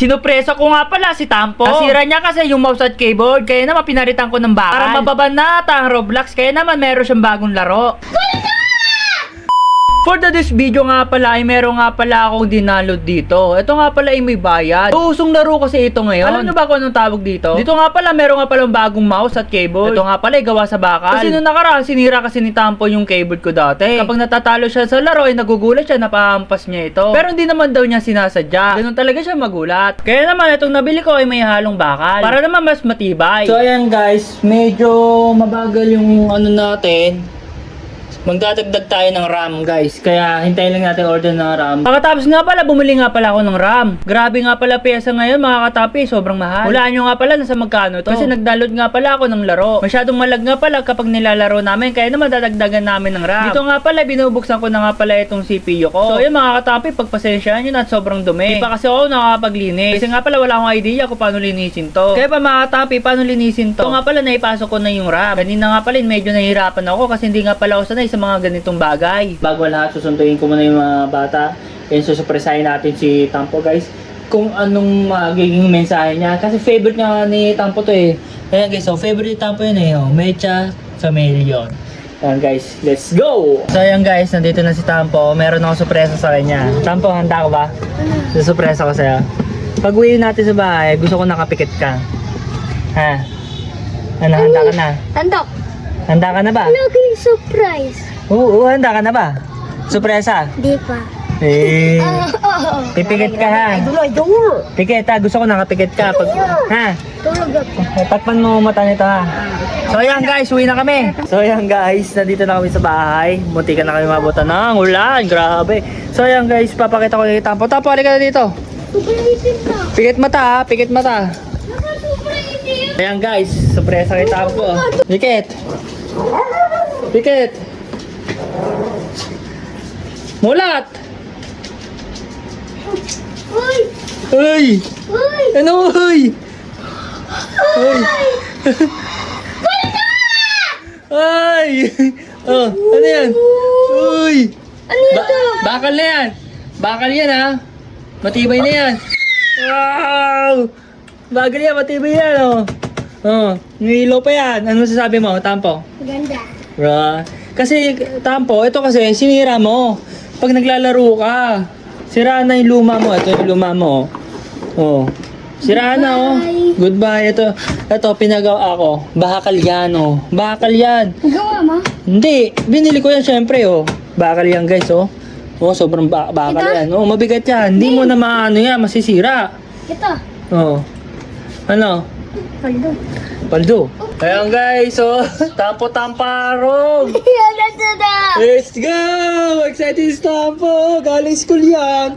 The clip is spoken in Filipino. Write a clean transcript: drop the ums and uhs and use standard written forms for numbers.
Sinupresa ko nga pala si Tampo. Nasira niya kasi yung mouse at keyboard. Kaya naman pinaritan ko ng bakal. Para mababanata ang Roblox. Kaya naman meron siyang bagong laro. For this video nga pala ay meron nga pala akong dinaload dito. Ito nga pala ay may bayad. Usong laro kasi ito ngayon. Alam niyo ba kung anong tawag dito? Dito nga pala meron nga palang bagong mouse at keyboard. Ito nga pala ay gawa sa bakal. Kasi nung nakaraan sinira kasi ni Tampo yung keyboard ko dati. Kapag natatalo siya sa laro ay nagugulat siya, napahampas niya ito. Pero hindi naman daw niya sinasadya. Ganun talaga siya magulat. Kaya naman itong nabili ko ay may halong bakal. Para naman mas matibay. So ayan guys, medyo mabagal yung ano natin. Magdadagdag tayo ng RAM guys. Kaya hintayin lang natin order ng RAM. Pagkatapos nga pala, bumili nga pala ako ng RAM. Grabe nga pala pyesa ngayon mga katapi. Sobrang mahal. Hulaan nyo nga pala nasa magkano to. Kasi nag-download nga pala ako ng laro. Masyadong malag nga pala kapag nilalaro namin. Kaya naman dadagdagan namin ng RAM. Dito nga pala, binubuksan ko na nga pala itong CPU ko. So yun mga katapi, pagpasensyaan nyo na sobrang dumi. Di pa kasi ako nakakapaglinis. Kasi nga pala wala akong idea kung paano linisin to. Kaya pa mga katapi, paano linisin to? So nga pala, naipasok ko na yung RAM. Kanina nga pala, medyo nahihirapan ako kasi hindi nga pala ako sanay sa mga ganitong bagay. Bago lahat, susunduin ko muna yung mga bata. And susupresahin natin si Tampo guys. Kung anong magiging mensahe niya. Kasi favorite nga ni Tampo to eh. Ayan guys, so favorite ni Tampo yun eh. Oh, Mecha sa Million. Ayan guys, let's go! So ayan guys, nandito na si Tampo. Meron ako surpresa sa kanya. Tampo, handa ka ba? Susurpresa ko sa'yo. Pag uwi natin sa bahay, gusto ko nakapikit ka. Ha? Ano, handa ka na? Tandok. Handa ka na ba? Laging surprise. Oo, handa ka na ba? Surpresa? Di pa. Eh, pipikit ka ha. Pikit ha, gusto ko nakapikit ka. Pag, ha? Tulog ako. Takpan mo mata nito ha. So ayan guys, uwi na kami. So ayan guys, nandito na kami sa bahay. Munti ka na kami mabutan ng ulan, grabe. So ayan guys, papakita ko kay Tampo. Tampo, halika na dito. Super itim na. Pikit mata ha, pikit mata. Super itim. Ayan guys, surpresa kay Tampo. Pikit. Pikit. Mulat. Uy! Uy! Uy! Ano uy? Uy! Ay! Oh, ano yan? Uy! Ano ito? Bakal na yan! Bakal yan ha! Matibay na yan! Wow! Bakal yan, matibay yan oh! Oh, nilo pa yan. Ano sasabi mo, Tampo? Ganda. Kasi Tampo, ito kasi sinira mo. Pag naglalaro ka, sira na yung luma mo. Ito yung luma mo. Oh. Sira na oh. Goodbye. Ito pinagawa ako. Bakal yan oh. Bakal yan. Gawa mo? Hindi, binili ko yan syempre oh. Bakal yan guys oh. Oh, sobrang bakal yan. Oh, mabigat yan. Hindi mo na maano yan, masisira. Ito. Oh. Ano? Paldo. Paldo. Ayan guys, so Tampo-Tamparong. Yan na. Let's go! Excited si Tampo! Galing school yan!